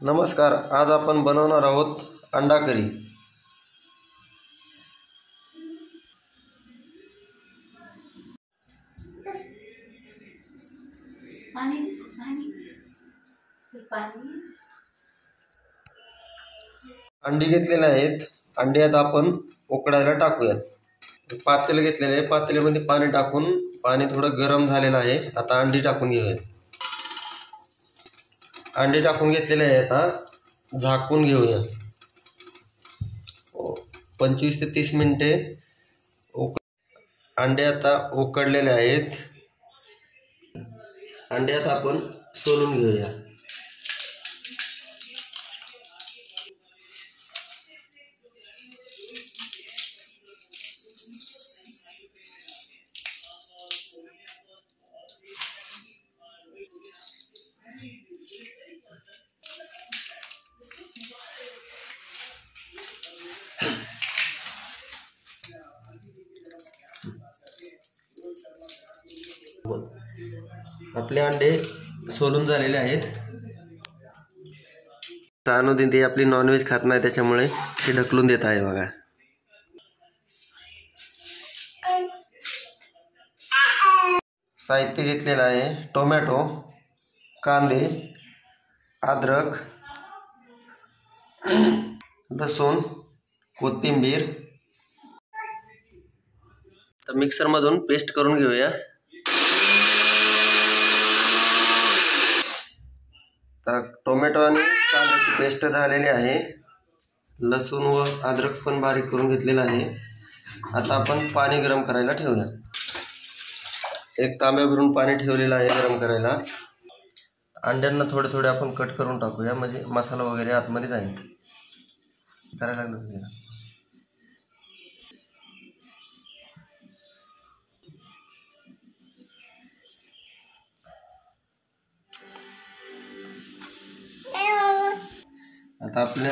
नमस्कार, आज आपण बनवणार आहोत अंडा करी। अंडी घेतलेले आहेत। अंडे आता आपण उकडायला टाकूयात। पातेले घेतलेले आहे, पातेल्यामध्ये पाणी टाकून पाणी थोडं गरम झालेलं आहे। आता अंडी टाकून घेऊयात। अंडी टाकून घेतलेले आहे, आता झाकून घेऊया। 25 ते 30 मिनिटे अंडे आता उकडलेले आहेत। अंडे आता आपण सोलून घेऊया। आपले अंडे सोलून झालेले आहेत। सानुदीन ती आपली नॉनव्हेज खात नाही, त्याच्यामुळे ते ढकलून देत आहे बघा। साहित्य घेतलेलं आहे: टोमॅटो, कांदे, अद्रक, लसूण, कोथिंबीर। तर मिक्सर मधून पेस्ट करून घेऊया। तर टोमॅटो आणि कांद्याची पेस्ट झालेली आहे। लसूण व अद्रक पण बारीक करून घेतलेला आहे। आता आपण पाणी गरम करायला ठेवूया। एक तांब्या भरून पाणी ठेवलेलं आहे गरम करायला। अंड्यांना थोडे थोडे आपण कट करून टाकूया, म्हणजे मसाला वगैरे आतमध्ये जाईल। करायला लागलं आता आपल्या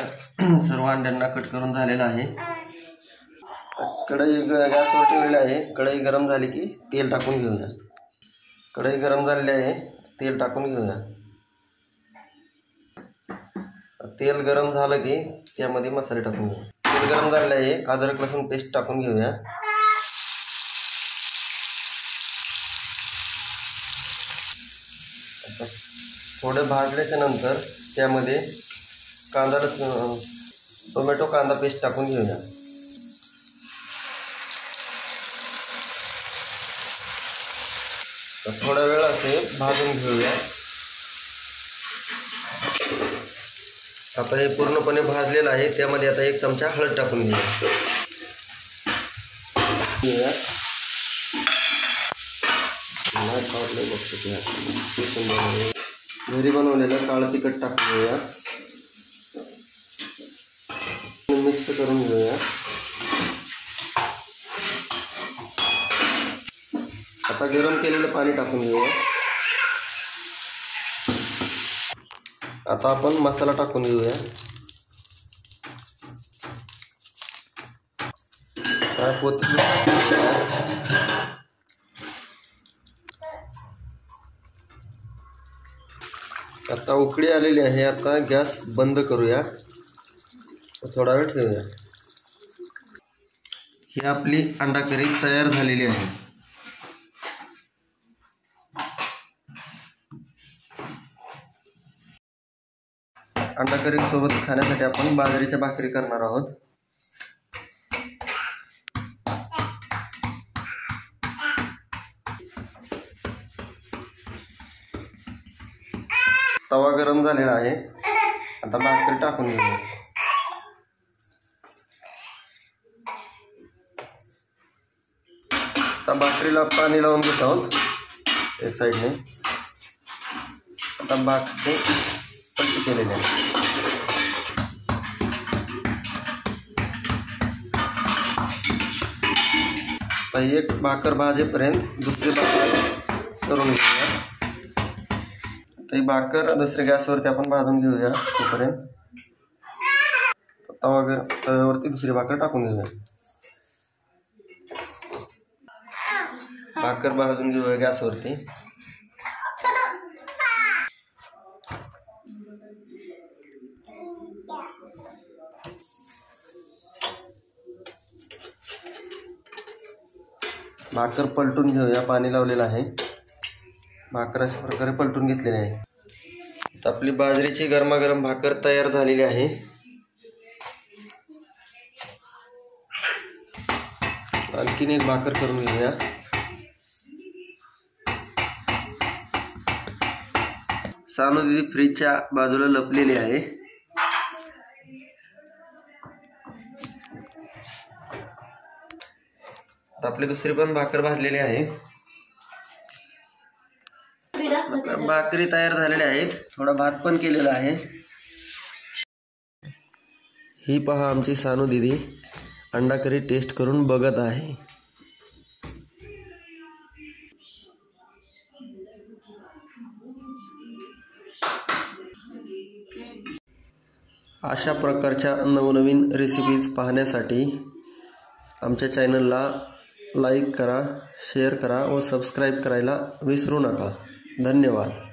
सर्व अंड्यांना कट करून झालेला आहे। कढई गॅसवर ठेवलेली आहे। कढई गरम झाली की तेल टाकून घेऊया। कढई गरम झालेली आहे, तेल टाकून घेऊया। तेल गरम झालं की त्यामध्ये मसाले टाकून घेऊया। तेल गरम झालेलं आहे, अद्रक लसूण पेस्ट टाकून घेऊया। थोडे भाजल्याच्या नंतर त्यामध्ये कांदा लसूण टोमॅटो कांदा पेस्ट टाकून घेऊया। थोडा वेळ असे भाजून घेऊया। आता हे पूर्णपणे भाजलेलं आहे, त्यामध्ये आता 1 चमचा हळद टाकून घेऊया। घरी बनवलेलं काळं तिखट टाकून घेऊया। मिक्स करून घेऊया। आता गरम केलेलं पाणी टाकून घेऊया। आता आपण मसाला टाकून घेऊया। आता उकळी आलेली आहे। आता गॅस बंद करूया, थोडा वेळ ठेवूया। ही आपली अंडा करी तयार झालेली आहे। अंडा करी सोबत खाण्यासाठी आपण बाजरीच्या भाकरी करणार आहोत। तवा गरम झालेला आहे, आता भाकरी टाकून घेऊया। आता भाकरीला पाणी लावून घेत आहोत एक साईडने। आता भाकरी पलटी केलेली आहे। एक भाकर भाजेपर्यंत दुसरी भाकर करून घेऊया। ही भाकर दुसऱ्या गॅसवरती आपण भाजून घेऊया। तोपर्यंत तव्यावरती दुसरी भाकर टाकून घेऊया। भाकर भाजून घेऊया गॅसवरती। भाकर पलटून घेऊया. पाणी लावलेलं आहे. भाकर अशा प्रकारे पलटून घेतलेली आहे. आपली बाजरीची गरमागरम भाकर तयार झालेली आहे. आणखीन एक भाकर करून घेऊया. सानू दीदी फ्रीजच्या बाजूला लपलेली आहे. आपली दुसरी पण भाकर भाजलेली आहे. भाकरी तयार झालेल्या आहेत. थोडा भात पण केलेला आहे. ही पहा आमची सानू दीदी अंडा करी टेस्ट करून बघत आहे. अशा प्रकारच्या नवनवीन रेसिपीज पाहण्यासाठी आमच्या चॅनलला लाईक करा, शेअर करा व सबस्क्राईब करायला विसरू नका. धन्यवाद.